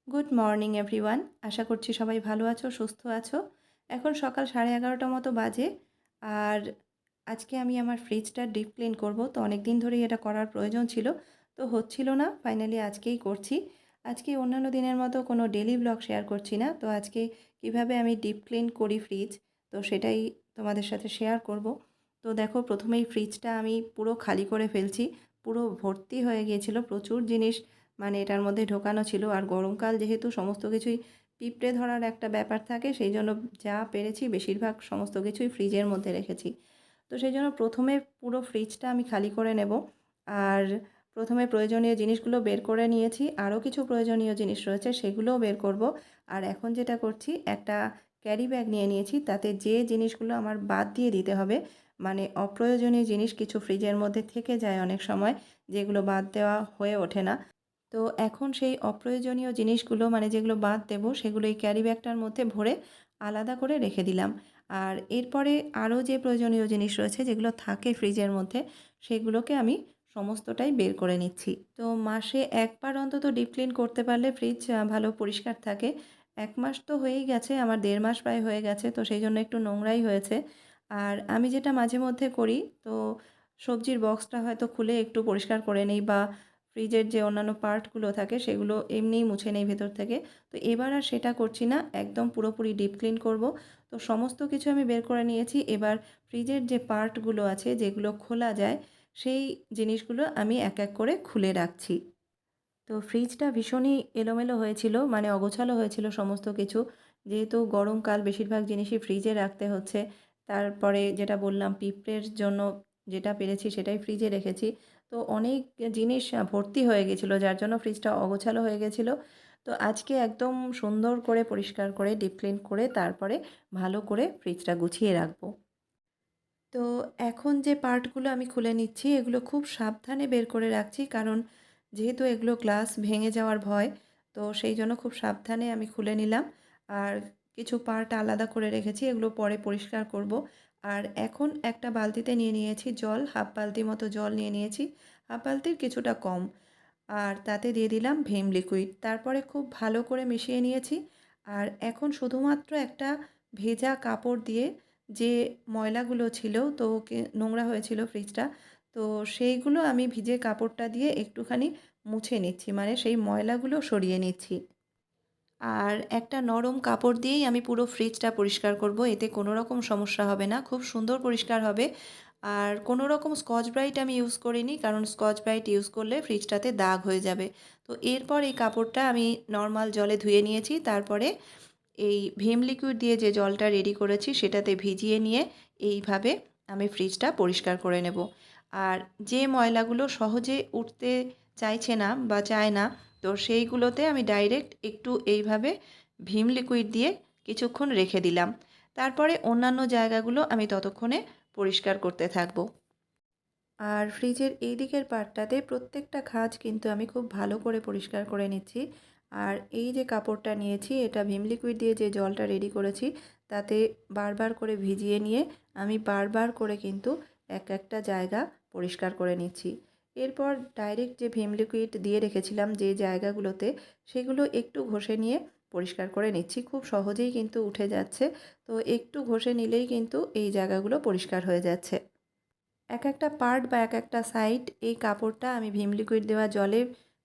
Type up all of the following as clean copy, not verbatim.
Good morning everyone. আশা করছি সবাই ভালো আছো, সুস্থ আছো। এখন সকাল 11:30 মতো বাজে। আর আজকে আমি আমার ফ্রিজটা ডিপ ক্লিন করব। তো অনেক দিন ধরেই এটা করার প্রয়োজন ছিল, তো হচ্ছিল না। ফাইনালি আজকেই করছি। আজকে অন্যান্য দিনের মতো কোনো ডেইলি ব্লগ শেয়ার করছি না। তো আজকে কিভাবে আমি ডিপ ক্লিন করি ফ্রিজ, তো সেটাই তোমাদের সাথে শেয়ার করব। তো দেখো, প্রথমেই ফ্রিজটা আমি পুরো খালি করে ফেলছি। পুরো ভর্তি হয়ে গিয়েছিল, প্রচুর জিনিস মানে এটার মধ্যে ঢোকানো ছিল। আর গরমকাল যেহেতু, সমস্ত কিছুই পিঁপড়ে ধরার একটা ব্যাপার থাকে, সেই জন্য যা পেরেছি বেশিরভাগ সমস্ত কিছুই ফ্রিজের মধ্যে রেখেছি। তো সেই জন্য প্রথমে পুরো ফ্রিজটা আমি খালি করে নেব। আর প্রথমে প্রয়োজনীয় জিনিসগুলো বের করে নিয়েছি, আরও কিছু প্রয়োজনীয় জিনিস রয়েছে সেগুলোও বের করব। আর এখন যেটা করছি, একটা ক্যারি ব্যাগ নিয়ে নিয়েছি, তাতে যে জিনিসগুলো আমার বাদ দিয়ে দিতে হবে, মানে অপ্রয়োজনীয় জিনিস কিছু ফ্রিজের মধ্যে থেকে যায় অনেক সময়, যেগুলো বাদ দেওয়া হয়ে ওঠে না। তো এখন সেই অপ্রয়োজনীয় জিনিসগুলো, মানে যেগুলো বাদ দেব, সেগুলো এই ক্যারি ব্যাগটার মধ্যে ভরে আলাদা করে রেখে দিলাম। আর এরপরে আরও যে প্রয়োজনীয় জিনিস রয়েছে যেগুলো থাকে ফ্রিজের মধ্যে, সেগুলোকে আমি সমস্তটাই বের করে নিচ্ছি। তো মাসে একবার অন্তত ডিপ ক্লিন করতে পারলে ফ্রিজ ভালো পরিষ্কার থাকে। 1 মাস তো হয়েই গেছে, আমার 1.5 মাস প্রায় হয়ে গেছে, তো সেই জন্য একটু নোংরাই হয়েছে। আর আমি যেটা মাঝে মধ্যে করি, তো সবজির বক্সটা হয়তো খুলে একটু পরিষ্কার করে নিই, বা ফ্রিজের যে অন্যান্য পার্টগুলো থাকে সেগুলো এমনিই মুছে নেই ভেতর থেকে। তো এবার আর সেটা করছি না, একদম পুরোপুরি ডিপ ক্লিন করব। তো সমস্ত কিছু আমি বের করে নিয়েছি। এবার ফ্রিজের যে পার্টগুলো আছে যেগুলো খোলা যায়, সেই জিনিসগুলো আমি এক এক করে খুলে রাখছি। তো ফ্রিজটা ভীষণই এলোমেলো হয়েছিল, মানে অগোছালো হয়েছিল সমস্ত কিছু। যেহেতু গরমকাল, বেশিরভাগ জিনিসই ফ্রিজে রাখতে হচ্ছে। তারপরে যেটা বললাম, পিঁপড়ের জন্য যেটা পেরেছি সেটাই ফ্রিজে রেখেছি। তো অনেক জিনিস ভর্তি হয়ে গেছিলো, যার জন্য ফ্রিজটা অগোছালো হয়ে গেছিলো। তো আজকে একদম সুন্দর করে পরিষ্কার করে ডিপ ক্লিন করে তারপরে ভালো করে ফ্রিজটা গুছিয়ে রাখবো। তো এখন যে পার্টগুলো আমি খুলে নিচ্ছি, এগুলো খুব সাবধানে বের করে রাখছি, কারণ যেহেতু এগুলো গ্লাস ভেঙে যাওয়ার ভয়, তো সেই জন্য খুব সাবধানে আমি খুলে নিলাম। আর কিছু পার্ট আলাদা করে রেখেছি, এগুলো পরে পরিষ্কার করব। আর এখন একটা বালতিতে নিয়ে নিয়েছি জল, হাফ বালতি মতো জল নিয়ে নিয়েছি, হাফ বালতির কিছুটা কম। আর তাতে দিয়ে দিলাম ভিম লিকুইড, তারপরে খুব ভালো করে মিশিয়ে নিয়েছি। আর এখন শুধুমাত্র একটা ভেজা কাপড় দিয়ে, যে ময়লাগুলো ছিল, তো নোংরা হয়েছিল ফ্রিজটা, তো সেইগুলো আমি ভিজে কাপড়টা দিয়ে একটুখানি মুছে নিচ্ছি, মানে সেই ময়লাগুলো সরিয়ে নিচ্ছি। আর একটা নরম কাপড় দিয়েই আমি পুরো ফ্রিজটা পরিষ্কার করব, এতে কোনো রকম সমস্যা হবে না, খুব সুন্দর পরিষ্কার হবে। আর কোনো রকম স্কচ ব্রাইট আমি ইউজ করিনি, কারণ স্কচ ব্রাইট ইউজ করলে ফ্রিজটাতে দাগ হয়ে যাবে। তো এরপর এই কাপড়টা আমি নর্মাল জলে ধুয়ে নিয়েছি, তারপরে এই ভিম লিকুইড দিয়ে যে জলটা রেডি করেছি সেটাতে ভিজিয়ে নিয়ে এইভাবে আমি ফ্রিজটা পরিষ্কার করে নেব। আর যে ময়লাগুলো সহজে উঠতে চাইছে না বা চায় না, তো সেইগুলোতে আমি ডাইরেক্ট একটু এইভাবে ভিম লিকুইড দিয়ে কিছুক্ষণ রেখে দিলাম। তারপরে অন্যান্য জায়গাগুলো আমি ততক্ষণে পরিষ্কার করতে থাকবো। আর ফ্রিজের এই দিকের পার্টটাতে প্রত্যেকটা খাঁজ কিন্তু আমি খুব ভালো করে পরিষ্কার করে নিচ্ছি। আর এই যে কাপড়টা নিয়েছি, এটা ভিম লিকুইড দিয়ে যে জলটা রেডি করেছি তাতে বারবার করে ভিজিয়ে নিয়ে আমি বারবার করে কিন্তু এক একটা জায়গা পরিষ্কার করে নিচ্ছি। এরপর ডাইরেক্ট যে ভিম লিকুইড দিয়ে রেখেছিলাম যে জায়গাগুলোতে, সেগুলো একটু ঘষে নিয়ে পরিষ্কার করে নিচ্ছি। খুব সহজেই কিন্তু উঠে যাচ্ছে, তো একটু ঘষে নিলেই কিন্তু এই জায়গাগুলো পরিষ্কার হয়ে যাচ্ছে। এক একটা পার্ট বা এক একটা সাইড এই কাপড়টা আমি ভিম লিকুইড দেওয়া জলে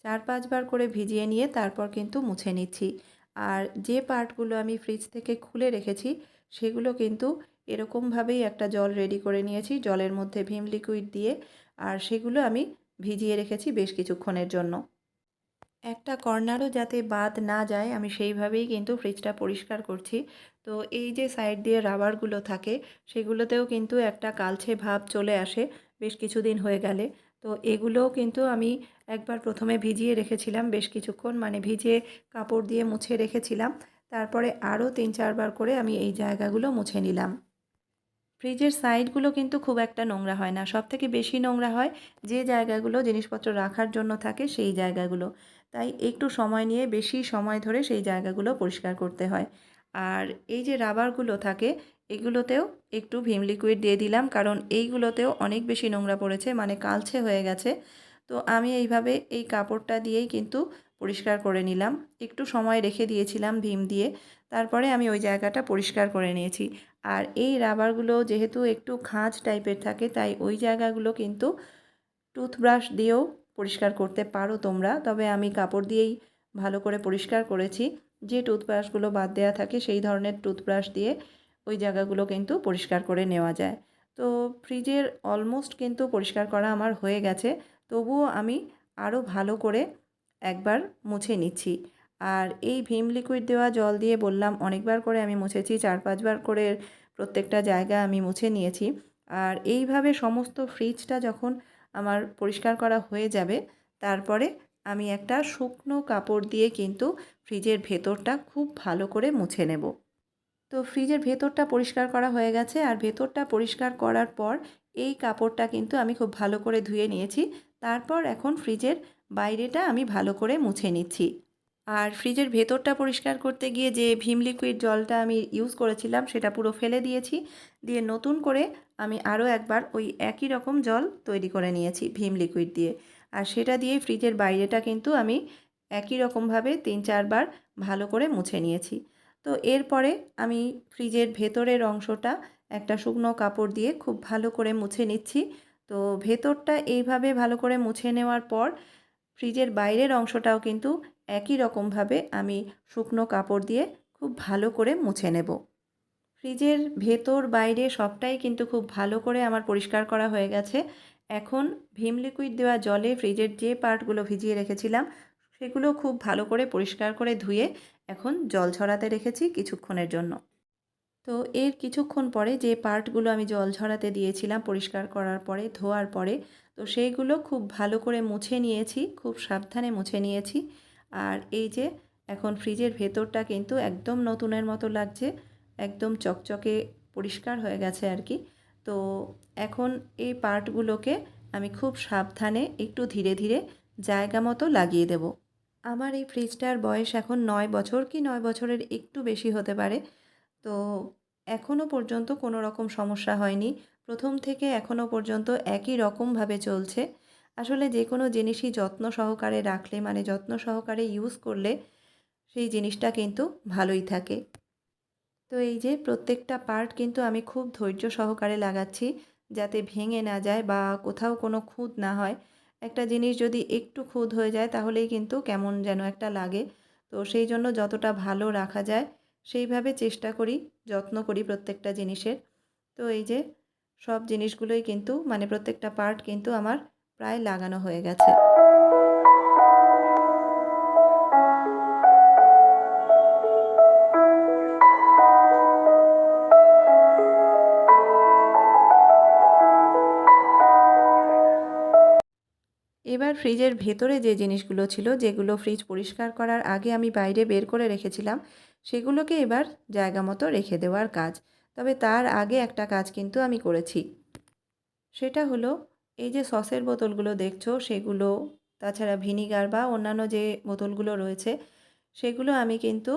4-5 বার করে ভিজিয়ে নিয়ে তারপর কিন্তু মুছে নিচ্ছি। আর যে পার্টগুলো আমি ফ্রিজ থেকে খুলে রেখেছি, সেগুলো কিন্তু এরকমভাবেই একটা জল রেডি করে নিয়েছি, জলের মধ্যে ভিম লিকুইড দিয়ে। আর সেগুলো আমি ভিজিয়ে রেখেছি বেশ কিছুক্ষণের জন্য। একটা কর্নারও যাতে বাদ না যায়, আমি সেইভাবেই কিন্তু ফ্রিজটা পরিষ্কার করছি। তো এই যে সাইড দিয়ে রাবারগুলো থাকে, সেগুলোতেও কিন্তু একটা কালচে ভাব চলে আসে বেশ কিছুদিন হয়ে গেলে। তো এগুলোও কিন্তু আমি একবার প্রথমে ভিজিয়ে রেখেছিলাম বেশ কিছুক্ষণ, মানে ভিজিয়ে কাপড় দিয়ে মুছে রেখেছিলাম। তারপরে আরও 3-4 বার করে আমি এই জায়গাগুলো মুছে নিলাম। ফ্রিজের সাইডগুলো কিন্তু খুব একটা নোংরা হয় না, সবথেকে বেশি নোংরা হয় যে জায়গাগুলো জিনিসপত্র রাখার জন্য থাকে সেই জায়গাগুলো। তাই একটু সময় নিয়ে, বেশি সময় ধরে সেই জায়গাগুলো পরিষ্কার করতে হয়। আর এই যে রাবারগুলো থাকে, এগুলোতেও একটু ভিম লিকুইড দিয়ে দিলাম, কারণ এইগুলোতেও অনেক বেশি নোংরা পড়েছে, মানে কালচে হয়ে গেছে। তো আমি এইভাবে এই কাপড়টা দিয়েই কিন্তু পরিষ্কার করে নিলাম। একটু সময় রেখে দিয়েছিলাম ভীম দিয়ে, তারপরে আমি ওই জায়গাটা পরিষ্কার করে নিয়েছি। আর এই রাবারগুলো যেহেতু একটু খাঁজ টাইপের থাকে, তাই ওই জায়গাগুলো কিন্তু টুথব্রাশ দিয়েও পরিষ্কার করতে পারো তোমরা, তবে আমি কাপড় দিয়েই ভালো করে পরিষ্কার করেছি। যে টুথব্রাশগুলো বাদ দেওয়া থাকে সেই ধরনের টুথব্রাশ দিয়ে ওই জায়গাগুলো কিন্তু পরিষ্কার করে নেওয়া যায়। তো ফ্রিজের অলমোস্ট কিন্তু পরিষ্কার করা আমার হয়ে গেছে, তবুও আমি আরও ভালো করে একবার মুছে নিচ্ছি। আর এই ভীম লিকুইড দেওয়া জল দিয়ে বললাম অনেকবার করে আমি মুছেছি, 4-5 বার করে প্রত্যেকটা জায়গা আমি মুছে নিয়েছি। আর এইভাবে সমস্ত ফ্রিজটা যখন আমার পরিষ্কার করা হয়ে যাবে, তারপরে আমি একটা শুকনো কাপড় দিয়ে কিন্তু ফ্রিজের ভেতরটা খুব ভালো করে মুছে নেব। তো ফ্রিজের ভেতরটা পরিষ্কার করা হয়ে গেছে, আর ভেতরটা পরিষ্কার করার পর এই কাপড়টা কিন্তু আমি খুব ভালো করে ধুয়ে নিয়েছি। তারপর এখন ফ্রিজের বাইরেটা আমি ভালো করে মুছে নিচ্ছি। আর ফ্রিজের ভেতরটা পরিষ্কার করতে গিয়ে যে ভীম লিকুইড জলটা আমি ইউজ করেছিলাম সেটা পুরো ফেলে দিয়েছি। দিয়ে নতুন করে আমি আরও একবার ওই একই রকম জল তৈরি করে নিয়েছি ভীম লিকুইড দিয়ে। আর সেটা দিয়ে ফ্রিজের বাইরেটা কিন্তু আমি একই রকমভাবে 3-4 বার ভালো করে মুছে নিয়েছি। তো এরপরে আমি ফ্রিজের ভেতরের অংশটা একটা শুকনো কাপড় দিয়ে খুব ভালো করে মুছে নিচ্ছি। তো ভেতরটা এইভাবে ভালো করে মুছে নেওয়ার পর ফ্রিজের বাইরের অংশটাও কিন্তু একই রকমভাবে আমি শুকনো কাপড় দিয়ে খুব ভালো করে মুছে নেব। ফ্রিজের ভেতর বাইরে সবটাই কিন্তু খুব ভালো করে আমার পরিষ্কার করা হয়ে গেছে। এখন ভীম লিকুইড দেওয়া জলে ফ্রিজের যে পার্টগুলো ভিজিয়ে রেখেছিলাম সেগুলো খুব ভালো করে পরিষ্কার করে ধুয়ে এখন জল ঝরাতে রেখেছি কিছুক্ষণের জন্য। তো এর কিছুক্ষণ পরে যে পার্টগুলো আমি জল ঝরাতে দিয়েছিলাম পরিষ্কার করার পরে, ধোয়ার পরে, তো সেইগুলো খুব ভালো করে মুছে নিয়েছি, খুব সাবধানে মুছে নিয়েছি। আর এই যে এখন ফ্রিজের ভেতরটা কিন্তু একদম নতুনের মতো লাগছে, একদম চকচকে পরিষ্কার হয়ে গেছে আর কি। তো এখন এই পার্টগুলোকে আমি খুব সাবধানে একটু ধীরে ধীরে জায়গা মতো লাগিয়ে দেব। আমার এই ফ্রিজটার বয়স এখন 9 বছর কি 9 বছরের একটু বেশি হতে পারে। তো এখনও পর্যন্ত কোনো রকম সমস্যা হয়নি। প্রথম থেকে এখনও পর্যন্ত একই রকমভাবে চলছে। আসলে যে কোনো জিনিসই যত্ন সহকারে রাখলে, মানে যত্ন সহকারে ইউজ করলে সেই জিনিসটা কিন্তু ভালোই থাকে। তো এই যে প্রত্যেকটা পার্ট কিন্তু আমি খুব ধৈর্য সহকারে লাগাচ্ছি, যাতে ভেঙে না যায় বা কোথাও কোনো খুঁত না হয়। একটা জিনিস যদি একটু খুঁত হয়ে যায় তাহলেই কিন্তু কেমন যেন একটা লাগে। তো সেই জন্য যতটা ভালো রাখা যায় সেইভাবে চেষ্টা করি, যত্ন করি প্রত্যেকটা জিনিসের। তো এই যে সব জিনিসগুলোই কিন্তু মানে প্রত্যেকটা পার্ট কিন্তু আমার প্রায় লাগানো হয়ে গেছে। এবার ফ্রিজের ভেতরে যে জিনিসগুলো ছিল, যেগুলো ফ্রিজ পরিষ্কার করার আগে আমি বাইরে বের করে রেখেছিলাম, সেগুলোকে এবার জায়গা মতো রেখে দেওয়ার কাজ। তবে তার আগে একটা কাজ কিন্তু আমি করেছি। সেটা হলো এই যে সসের বোতলগুলো দেখছো সেগুলো, তাছাড়া ভিনিগার বা অন্যান্য যে বোতলগুলো রয়েছে সেগুলো আমি কিন্তু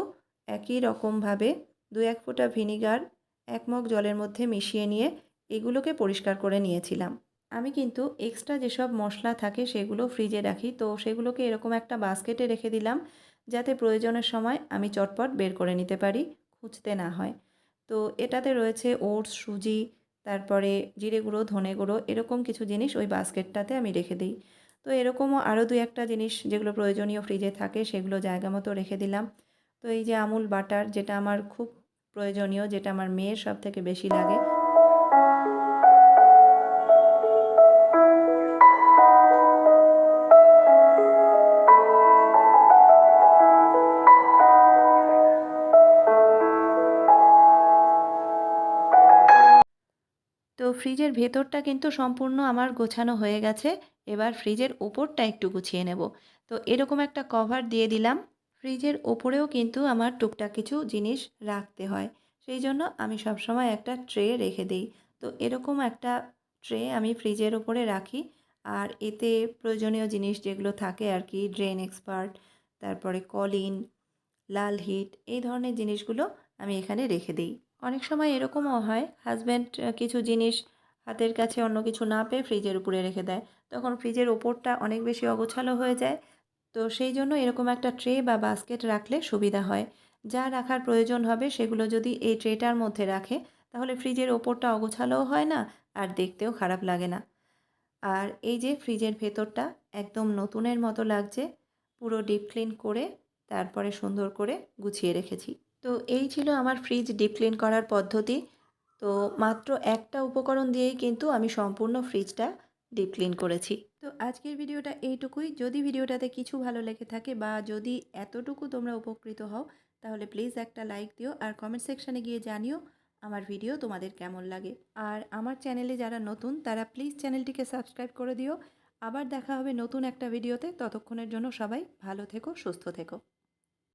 একই রকমভাবে 2-1 ফোঁটা ভিনিগার 1 মগ জলের মধ্যে মিশিয়ে নিয়ে এগুলোকে পরিষ্কার করে নিয়েছিলাম। আমি কিন্তু এক্সট্রা যেসব মশলা থাকে সেগুলো ফ্রিজে রাখি, তো সেগুলোকে এরকম একটা বাস্কেটে রেখে দিলাম, যাতে প্রয়োজনের সময় আমি চটপট বের করে নিতে পারি, খুঁজতে না হয়। তো এটাতে রয়েছে ওটস, সুজি, তারপরে জিরে গুঁড়ো, ধনে গুঁড়ো, এরকম কিছু জিনিস ওই বাস্কেটটাতে আমি রেখে দিই। তো এরকমও আরও 2-1টা জিনিস যেগুলো প্রয়োজনীয় ফ্রিজে থাকে সেগুলো জায়গা মতো রেখে দিলাম। তো এই যে আমুল বাটার, যেটা আমার খুব প্রয়োজনীয়, যেটা আমার মেয়ের সবথেকে বেশি লাগে। তো ফ্রিজের ভেতরটা কিন্তু সম্পূর্ণ আমার গোছানো হয়ে গেছে। এবার ফ্রিজের ওপরটা একটু গুছিয়ে নেব। তো এরকম একটা কভার দিয়ে দিলাম। ফ্রিজের ওপরেও কিন্তু আমার টুকটাক কিছু জিনিস রাখতে হয়। সেই জন্য আমি সবসময় একটা ট্রে রেখে দেই। তো এরকম একটা ট্রে আমি ফ্রিজের ওপরে রাখি। আর এতে প্রয়োজনীয় জিনিস যেগুলো থাকে আর কি, ড্রেন এক্সপার্ট, তারপরে কলিন, লাল হিট, এই ধরনের জিনিসগুলো আমি এখানে রেখে দিই। অনেক সময় এরকমও হয় হাজব্যান্ড কিছু জিনিস হাতের কাছে অন্য কিছু না পেয়ে ফ্রিজের উপরে রেখে দেয়। তখন ফ্রিজের ওপরটা অনেক বেশি অগোছালো হয়ে যায়। তো সেই জন্য এরকম একটা ট্রে বা বাস্কেট রাখলে সুবিধা হয়। যা রাখার প্রয়োজন হবে সেগুলো যদি এই ট্রেটার মধ্যে রাখে তাহলে ফ্রিজের ওপরটা অগোছালোও হয় না আর দেখতেও খারাপ লাগে না। আর এই যে ফ্রিজের ভেতরটা একদম নতুনের মতো লাগছে। পুরো ডিপ ক্লিন করে তারপরে সুন্দর করে গুছিয়ে রেখেছি। তো এই ছিল আমার ফ্রিজ ডিপ ক্লিন করার পদ্ধতি। তো মাত্র একটা উপকরণ দিয়েই কিন্তু আমি সম্পূর্ণ ফ্রিজটা ডিপ ক্লিন করেছি। তো আজকের ভিডিওটা এইটুকুই। যদি ভিডিওটাতে কিছু ভালো লেগে থাকে বা যদি এতটুকু তোমরা উপকৃত হও তাহলে প্লিজ একটা লাইক দিও আর কমেন্ট সেকশানে গিয়ে জানিও আমার ভিডিও তোমাদের কেমন লাগে। আর আমার চ্যানেলে যারা নতুন তারা প্লিজ চ্যানেলটিকে সাবস্ক্রাইব করে দিও। আবার দেখা হবে নতুন একটা ভিডিওতে। ততক্ষণের জন্য সবাই ভালো থেকো, সুস্থ থেকো।